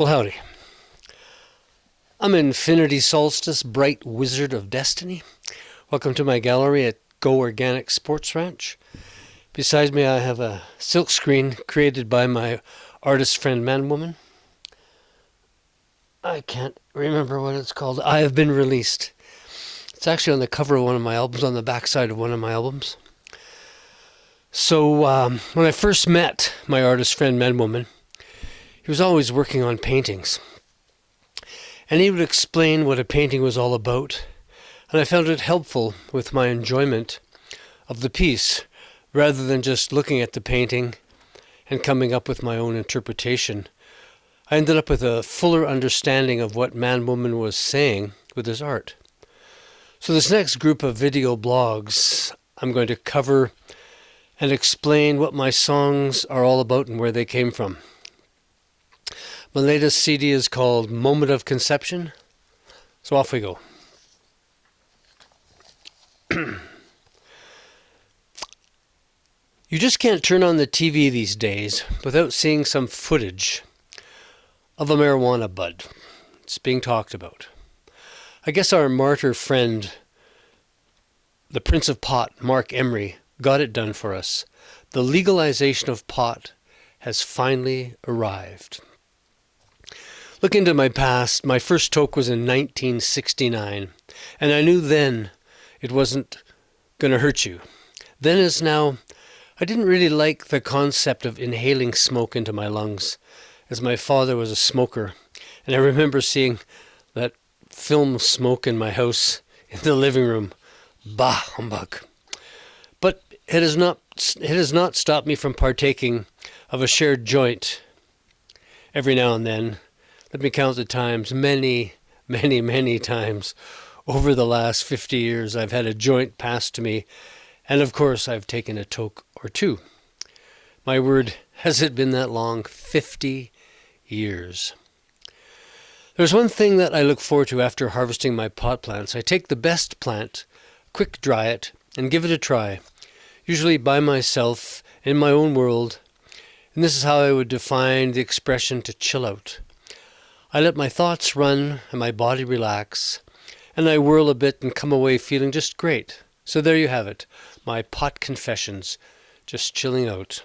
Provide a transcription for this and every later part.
Well, howdy. I'm Infinity Solstice, bright wizard of destiny. Welcome to my gallery at Go Organic Sports Ranch. Beside me I have a silk screen created by my artist friend man-woman. I can't remember what it's called. I Have Been Released. It's actually on the cover of one of my albums, on the backside of one of my albums. So when I first met my artist friend man-woman, he was always working on paintings. And he would explain what a painting was all about, and I found it helpful with my enjoyment of the piece, rather than just looking at the painting and coming up with my own interpretation. I ended up with a fuller understanding of what man-woman was saying with his art. So this next group of video blogs, I'm going to cover and explain what my songs are all about and where they came from. My latest CD is called Moment of Conception, so off we go. You just can't turn on the TV these days without seeing some footage of a marijuana bud. It's being talked about. I guess our martyr friend, the Prince of Pot, Mark Emery, got it done for us. The legalization of pot has finally arrived. Look into my past. My first toke was in 1969, and I knew then it wasn't going to hurt you. Then as now, I didn't really like the concept of inhaling smoke into my lungs, as my father was a smoker, and I remember seeing that film smoke in my house in the living room. Bah, humbug. But it has not stopped me from partaking of a shared joint every now and then. Let me count the times, many times over the last 50 years I've had a joint passed to me, and of course I've taken a toke or two. My word, has it been that long? 50 years. There's one thing that I look forward to after harvesting my pot plants. I take the best plant, quick dry it, and give it a try, usually by myself, in my own world, and this is how I would define the expression to chill out. I let my thoughts run and my body relax, and I whirl a bit and come away feeling just great. So there you have it, my pot confessions, just chilling out.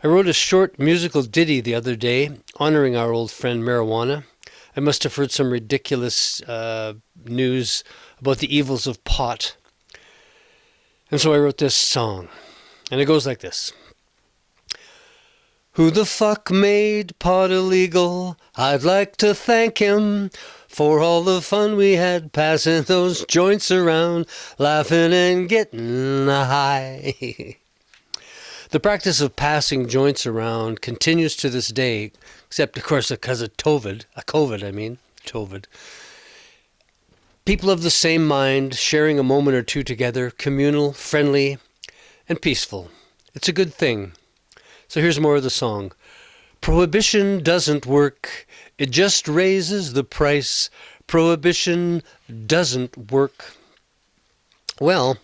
I wrote a short musical ditty the other day, honoring our old friend marijuana. I must have heard some ridiculous news about the evils of pot. And so I wrote this song, and it goes like this. Who the fuck made pot illegal? I'd like to thank him for all the fun we had passing those joints around, laughing and getting high. The practice of passing joints around continues to this day, except of course because of COVID. People of the same mind, sharing a moment or two together, communal, friendly, and peaceful. It's a good thing. So here's more of the song. Prohibition doesn't work. It just raises the price. Prohibition doesn't work. Well,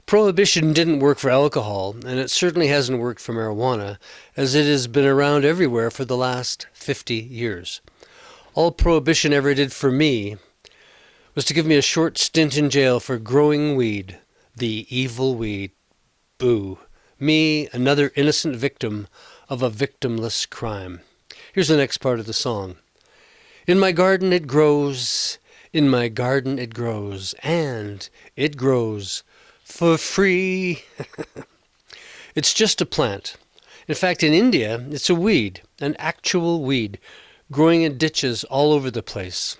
Prohibition didn't work for alcohol, and it certainly hasn't worked for marijuana, as it has been around everywhere for the last 50 years. All Prohibition ever did for me was to give me a short stint in jail for growing weed, the evil weed. Boo. Me, another innocent victim of a victimless crime. Here's the next part of the song. In my garden it grows, in my garden it grows, and it grows for free. It's just a plant. In fact, in India, it's a weed, an actual weed, growing in ditches all over the place.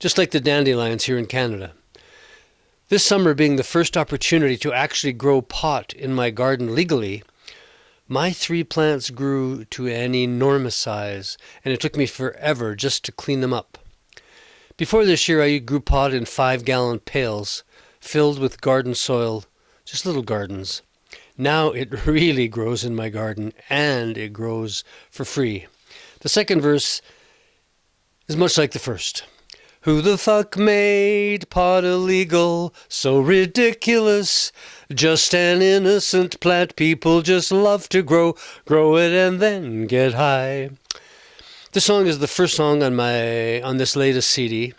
Just like the dandelions here in Canada. This summer being the first opportunity to actually grow pot in my garden legally, my 3 plants grew to an enormous size, and it took me forever just to clean them up. Before this year, I grew pot in 5-gallon pails filled with garden soil, just little gardens. Now it really grows in my garden, and it grows for free. The second verse is much like the first. Who the fuck made pot illegal? So ridiculous. Just an innocent plant people just love to grow it and then get high. This song is the first song on this latest CD.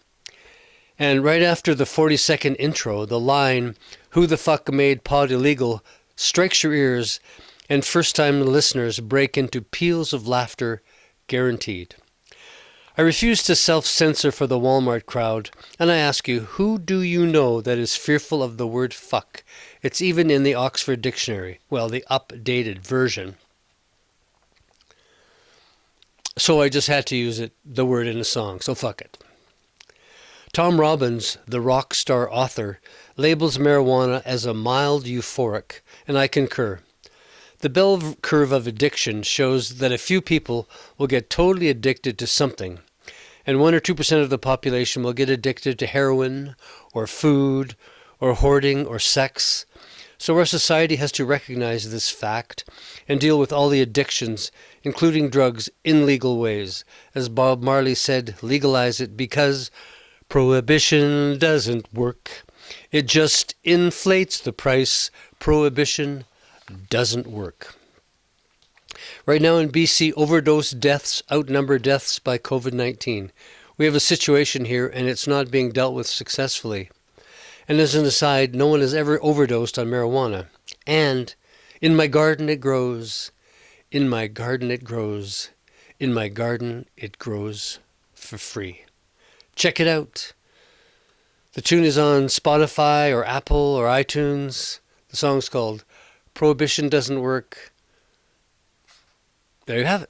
And right after the 40-second intro, the line, "Who the fuck made pot illegal?" strikes your ears, and first-time listeners break into peals of laughter, guaranteed. I refuse to self-censor for the Walmart crowd, and I ask you, who do you know that is fearful of the word fuck? It's even in the Oxford Dictionary. Well, the updated version. So I just had to use the word in a song, so fuck it. Tom Robbins, the rock star author, labels marijuana as a mild euphoric, and I concur. The bell curve of addiction shows that a few people will get totally addicted to something, and 1 or 2% of the population will get addicted to heroin, or food, or hoarding, or sex. So our society has to recognize this fact and deal with all the addictions, including drugs, in legal ways. As Bob Marley said, legalize it because prohibition doesn't work. It just inflates the price. Prohibition doesn't work. Right now in BC, overdose deaths outnumber deaths by COVID-19. We have a situation here, and it's not being dealt with successfully. And as an aside, no one has ever overdosed on marijuana. And in my garden it grows. In my garden it grows. In my garden it grows for free. Check it out. The tune is on Spotify or Apple or iTunes. The song's called Prohibition Doesn't Work. There you have it.